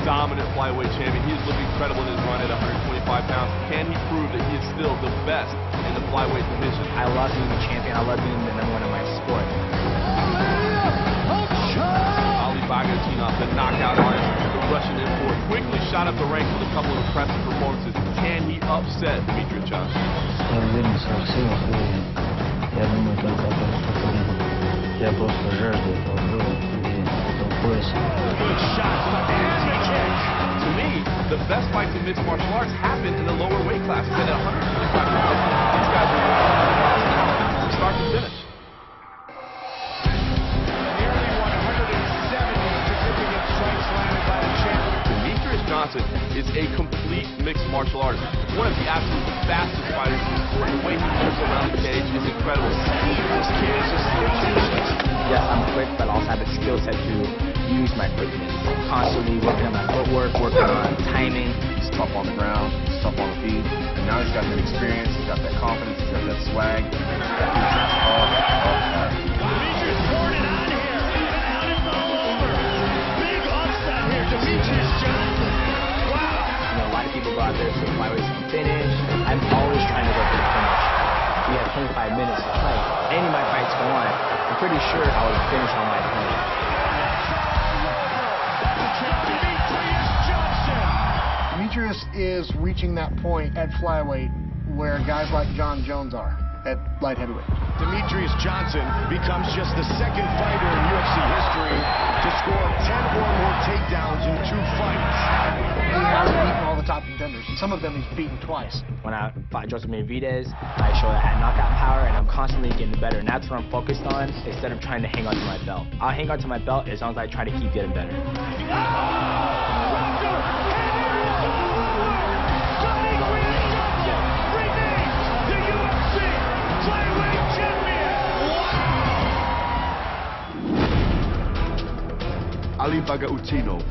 dominant flyweight champion. He is looking incredible in his run at 125 pounds. Can he prove that he is still the best in the flyweight division? I love being the champion. I love being the #1 in my sport. Ali Bagautinov, the knockout artist, the Russian import, quickly shot up the ranks with a couple of impressive performances. Can he upset Demetrious Johnson? Я уверен в своих силах, и я думаю только о том, что победу. Я просто жажду этого боя и этого пояса. To me, the best fights in mixed martial arts happen in the lower weight classes. And at 125 pounds, these guys are winning from start to finish. Demetrious Johnson is a complete mixed martial artist. One of the absolute fastest fighters in the sport. The way he moves around the cage is incredible. This kid is just so genius. Yes, I'm quick, but I also have the skill set to use my quickness. I'm constantly working on my footwork, working on timing. He's tough on the ground, he's tough on the feet, and now he's got that experience, he's got that confidence, he's got that swag. Demetrious poured it on here. Out in the over. Big upset here. Demetrious Johnson. Wow. You know, a lot of people go out there saying flyweights can finish. I'm always trying to go for the finish. We have 25 minutes to fight. Any of my fights go on, I'm pretty sure I will finish on my opponent. Demetrious is reaching that point at flyweight where guys like John Jones are at light heavyweight. Demetrious Johnson becomes just the second fighter in UFC history to score 10 or more takedowns in 2 fights. He has beaten all the top contenders, and some of them he's beaten twice. When I fought Joseph Benavidez, I showed I had knockout power, and I'm constantly getting better, and that's what I'm focused on instead of trying to hang on to my belt. I'll hang on to my belt as long as I try to keep getting better. Ali Bagautinov, a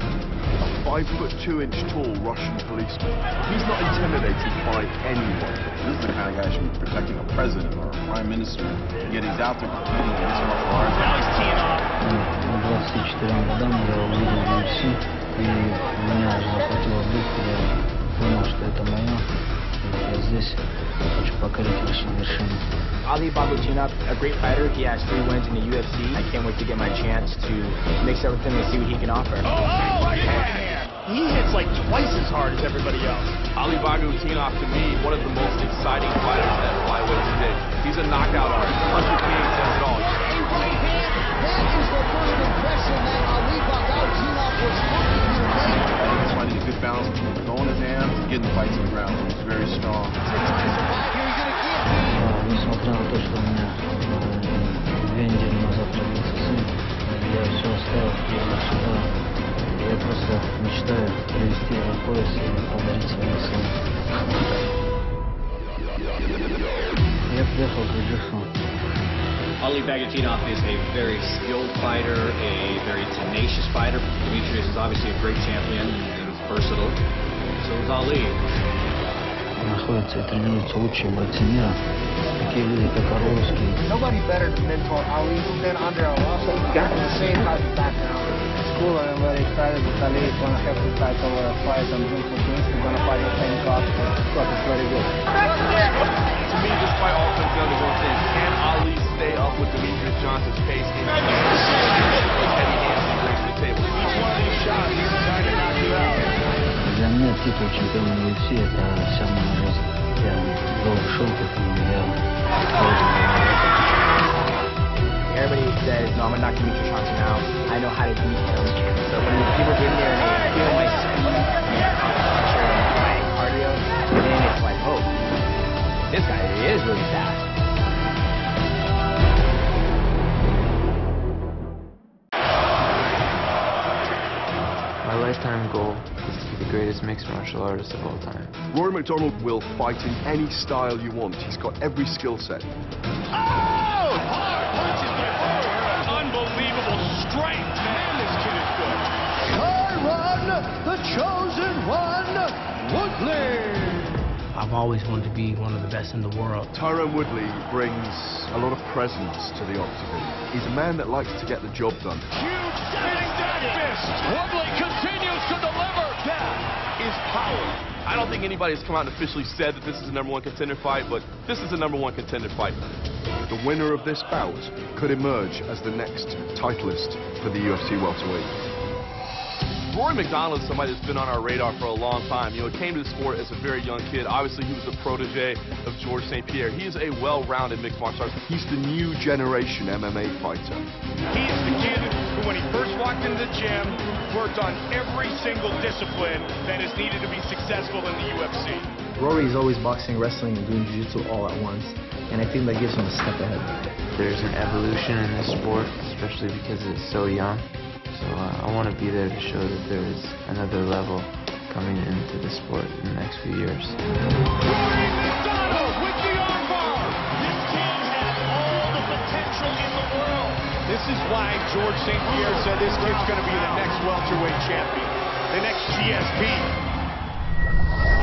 5'2" tall Russian policeman. He's not intimidated by anyone. This is the kind of guy who should be protecting a president or a prime minister, yet he's out there competing in mixed martial arts. Now he's teeing off. К 24 годам я увидел UFC, и меня захватило дух, я понял, что это мое, и я здесь хочу покорить вершину. Ali Bagautinov, a great fighter. He has 3 wins in the UFC. I can't wait to get my chance to mix everything and see what he can offer. Right hand. He hits like twice as hard as everybody else. Ali Bagautinov, to me, one of the most exciting fighters at flyweight today. He's a knockout artist. Hunter King says it all. That is the first impression that Ali Bagautinov was looking to make. He's finding a good balance between throwing his hands and getting fights on the ground. He's very strong. Несмотря на то, что у меня 2 недели назад родился сын, я все оставил, приехал сюда. Я просто мечтаю привести его в пояс и подарить своему сыну. Я приехал к Aperçu. Ali Bagautinov is a very skilled fighter, a very tenacious fighter. Demetrious is obviously a great champion and versatile. So is Ali. Находятся и тренируются лучшие бойцы мира, такие люди, как Arlovski. Nobody better to mentor Ali than Andrei Arlovski. Got the same type of background. It's cool. I'm very excited that Ali is going to have to fight over a fight on June 14th. We're going to fight the same cost. It's very good. To me, this fight all comes down to one thing. Can Ali stay up with Demetrious Johnson's pace in heavy hands he brings to the table? Each one of these shots, he's trying to knock you out. Для меня титул чемпиона UFC это вся моя жизнь. Я был в шоке, я Everybody says, no, I'm going to knock Demetrious Johnson out. I know how to beat him. So when people get in there and they feel my speed and my cardio, then it's like, oh, this guy is really fast. My lifetime goal is to be the greatest mixed martial artist of all time. Rory MacDonald will fight in any style you want. He's got every skill set. Oh! Hard punches by Rory. Unbelievable strength. Man, this kid is good. Tyron, the chosen one, Woodley. I've always wanted to be one of the best in the world. Tyron Woodley brings a lot of presence to the octagon. He's a man that likes to get the job done. Huge standing fist. Woodley continues to deliver. think anybody's come out and officially said that this is a #1 contender fight, but this is a #1 contender fight. The winner of this bout could emerge as the next titleist for the UFC welterweight. Rory MacDonald is somebody that's been on our radar for a long time. You know, he came to the sport as a very young kid. Obviously, he was a protege of Georges St. Pierre. He is a well-rounded mixed martial artist. He's the new generation MMA fighter. He's the kid who, when he first walked into the gym, worked on every single discipline that is needed to be successful in the UFC. Rory is always boxing, wrestling, and doing jiu-jitsu all at once, and I think that gives him a step ahead. There's an evolution in this sport, especially because it's so young. So I want to be there to show that there is another level coming into the sport in the next few years. Rory MacDonald with the armbar. This kid has all the potential in the world. This is why Georges St. Pierre said this kid's going to be the next welterweight champion, the next GSP.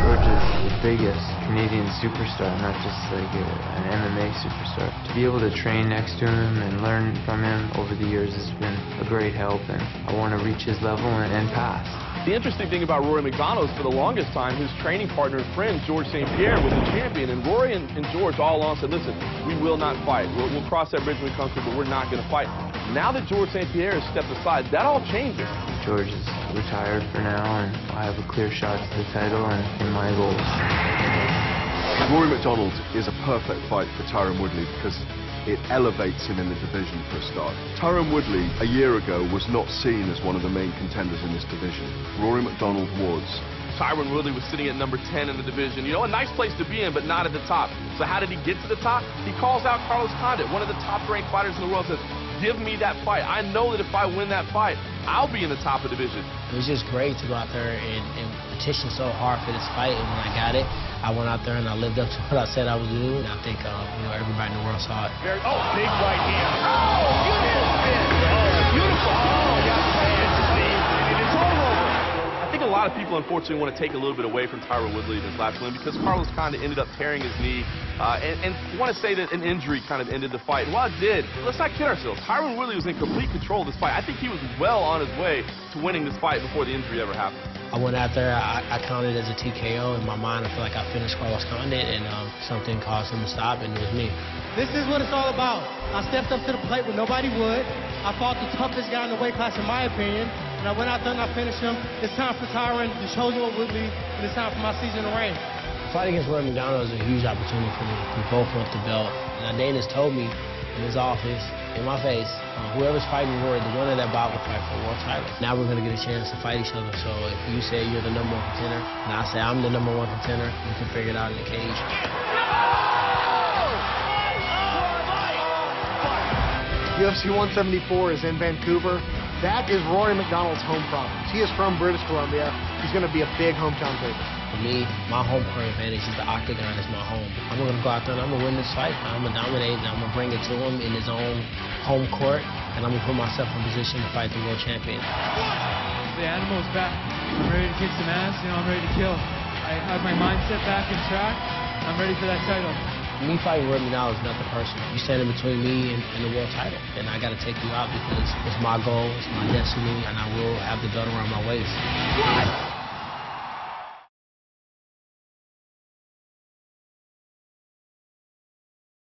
George is the biggest Canadian superstar, not just like an MMA superstar. To be able to train next to him and learn from him over the years has been a great help, and I want to reach his level and pass. The interesting thing about Rory MacDonald is for the longest time, his training partner and friend, Georges St. Pierre, was the champion, and Rory and George all along said, listen, we will not fight. We'll cross that bridge when we come to it, but we're not going to fight. Now that Georges St. Pierre has stepped aside, that all changes. George is retired for now, and I have a clear shot to the title and in my goals. Rory MacDonald is a perfect fight for Tyron Woodley because it elevates him in the division for a start. Tyron Woodley, a year ago, was not seen as one of the main contenders in this division. Rory MacDonald was. Tyron Woodley was sitting at #10 in the division. You know, a nice place to be in, but not at the top. So how did he get to the top? He calls out Carlos Condit, one of the top-ranked fighters in the world, says, give me that fight. I know that if I win that fight, I'll be in the top of the division. It was just great to go out there and petition so hard for this fight, and when I got it, I went out there and I lived up to what I said I would do, and I think everybody in the world saw it. Big right hand. Oh, beautiful. Oh, got the hands to see. And it's all over. I think a lot of people, unfortunately, want to take a little bit away from Tyron Woodley in his last win because Carlos Condit ended up tearing his knee and want to say that an injury kind of ended the fight. Well, it did. Let's not kid ourselves. Tyron Woodley was in complete control of this fight. I think he was well on his way to winning this fight before the injury ever happened. I went out there, I counted as a TKO. In my mind, I feel like I finished Carlos Condit, and something caused him to stop, and it was me. This is what it's all about. I stepped up to the plate when nobody would. I fought the toughest guy in the weight class, in my opinion, and I went out there and I finished him. It's time for Tyron to show you what Woodley, and it's time for my season to reign. Fighting against Rory MacDonald is a huge opportunity for me. We both want the belt. Now, Dana's told me in his office, in my face, whoever's fighting Rory, the winner of that bout will fight for a world title. Now we're going to get a chance to fight each other. So if you say you're the #1 contender, and I say I'm the #1 contender, we can figure it out in the cage. UFC 174 is in Vancouver. That is Rory MacDonald's home province. He is from British Columbia. He's going to be a big hometown favorite. For me, my home court advantage is the octagon is my home. I'm going to go out there and I'm going to win this fight. I'm going to dominate and I'm going to bring it to him in his own home court, and I'm going to put myself in position to fight the world champion. The animal's back. I'm ready to kick some ass. I'm ready to kill. I have my mindset back in track. I'm ready for that title. Me fighting Rory MacDonald is nothing personal. You stand in between me and the world title, and I got to take you out because it's my goal, it's my destiny, and I will have the belt around my waist.